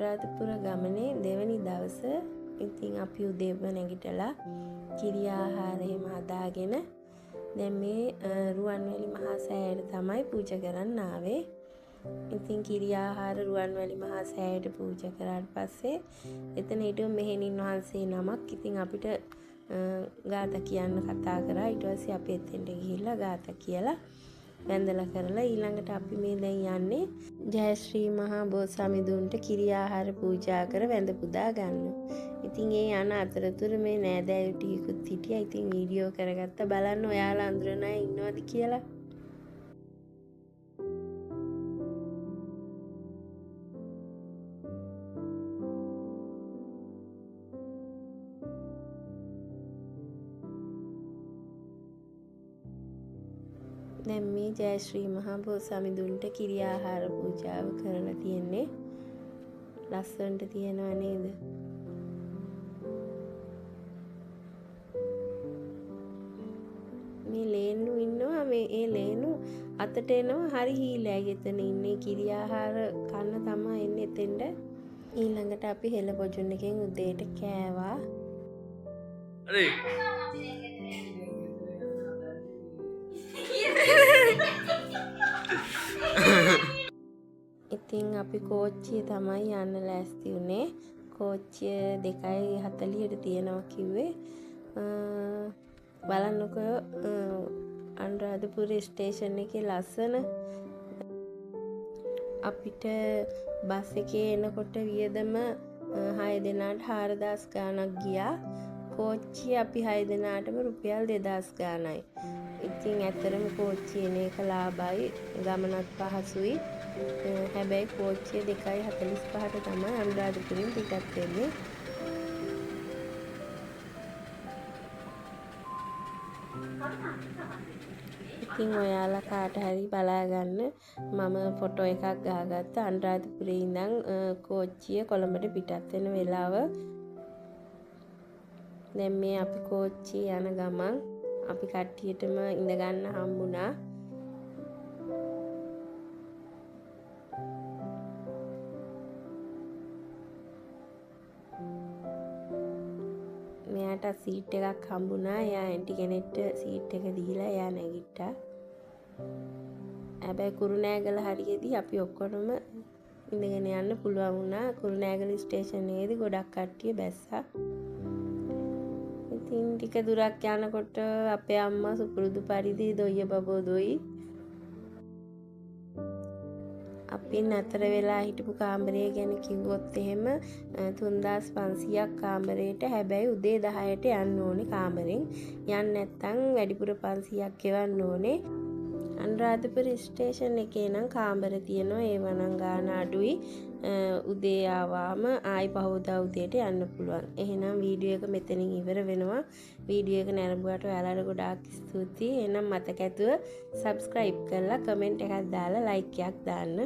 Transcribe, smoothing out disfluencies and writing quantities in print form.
අනුරාධපුර ගමනේ දෙවැනි දවස ඉතින් අපි උදේම නැගිටලා කිරි ආහාර එහෙම හදාගෙන දැන් මේ රුවන්වැලි මහා සෑයට තමයි පූජා කරන්න ආවේ. ඉතින් කිරි ආහාර රුවන්වැලි මහා සෑයට පූජා කරාට පස්සේ එතන හිටු මෙහෙණින් වහන්සේ නමක් ඉතින් අපිට ගාථා කියන්න කතා කරා. ඊට පස්සේ අපි එතෙන්ට ගිහිල්ලා ගාථා කියලා වැඳලා කරලා ඊළඟට අපි මේ දැන් යන්නේ ජයශ්‍රී මහා බෝසමිඳුන්ට කිරි ආහාර පූජා කර වැඳ පුදා ගන්න. ඉතින් ඒ යන අතරතුර මේ නෑදෑයෝ ටිකකුත් හිටියා. ඉතින් වීඩියෝ කරගත්තා. බලන්න ඔයාලා අඳුරන අය ඉන්නවද කියලා. දැන් මේ ජයශ්‍රී මහා බෝසමිඳුන්ට කිරි ආහාර පූජාව කරලා තියෙන්නේ. ලස්සනට තියෙනව නේද? මේ ලේනු ඉන්නවා. මේ ඒ ලේනු අතට එනවා හරි හීලෑගේ එතන ඉන්නේ කිරි ආහාර කන්න තමයි එන්නේ එතෙන්ට. ඊළඟට අපි හෙළ පොජුන් එකෙන් උදේට කෑවා. ඉතින් අපි කෝච්චිය තමයි යන්න ලෑස්ති වුණේ. කෝච්චිය 2:40ට තියෙනවා කිව්වේ. බලන්නකෝ අනුරාධපුර ස්ටේෂන් එකේ ලස්සන. අපිට බස් එකේ එනකොට වියදම 6 දෙනාට 4000 ගාණක් ගියා. කෝච්චිය අපි 6 දෙනාටම රුපියල් 2000 ගාණයි. ඉතින් ඇත්තරම කෝච්චිය එන එක ලාභයි, ගමනත් පහසුයි. හැබැයි කෝච්චිය 2:45ට තමයි අනුරාධපුරින් පිටත් වෙන්නේ. ඉතින් ඔයාලා කාට හරි බලා ගන්න මම ෆොටෝ එකක් ගහගත්ත අනුරාධපුරේ ඉඳන් කෝච්චිය කොළඹට පිටත් වෙන වෙලාව. දැන් මේ අපි කෝච්චිය යන ගමන් අපි කට්ටියටම ඉඳ ගන්න හම්බුණා. මෙයාට සීට් එකක් හම්බුණා. එයා ඇන්ටි කෙනෙක්ට සීට් එක දීලා එයා නැගිට්ටා. හැබැයි කුරුණෑගල හරියේදී අපි ඔක්කොම ඉඳගෙන යන්න පුළුවන් වුණා. කුරුණෑගල ස්ටේෂනේදී ගොඩක් කට්ටිය බැස්සා. ඉතින් ටික දුරක් යනකොට අපේ අම්මා සුපුරුදු පරිදි දොයිය බබෝ දොයි. අපි නතර වෙලා හිටපු කාමරය ගැන කිව්වොත් එහෙම 3500ක් කාමරේට. හැබැයි උදේ 10ට යන්න ඕනේ කාමරෙන්. යන්න නැත්නම් වැඩිපුර 500ක් ගෙවන්න ඕනේ. අනුරාධපුර ස්ටේෂන් එකේ නම් කාමර තියෙනවා. ඒව නම් ගාන අඩුයි. උදේ ආවම ආයි පහවදා උදේට යන්න පුළුවන්. එහෙනම් වීඩියෝ එක මෙතනින් ඉවර වෙනවා. වීඩියෝ එක නරඹුවාට ඔයාලට ගොඩාක් ස්තුතියි. එහෙනම් මතක ඇතුව subscribe කරලා comment එකක් දාලා like එකක් දාන්න.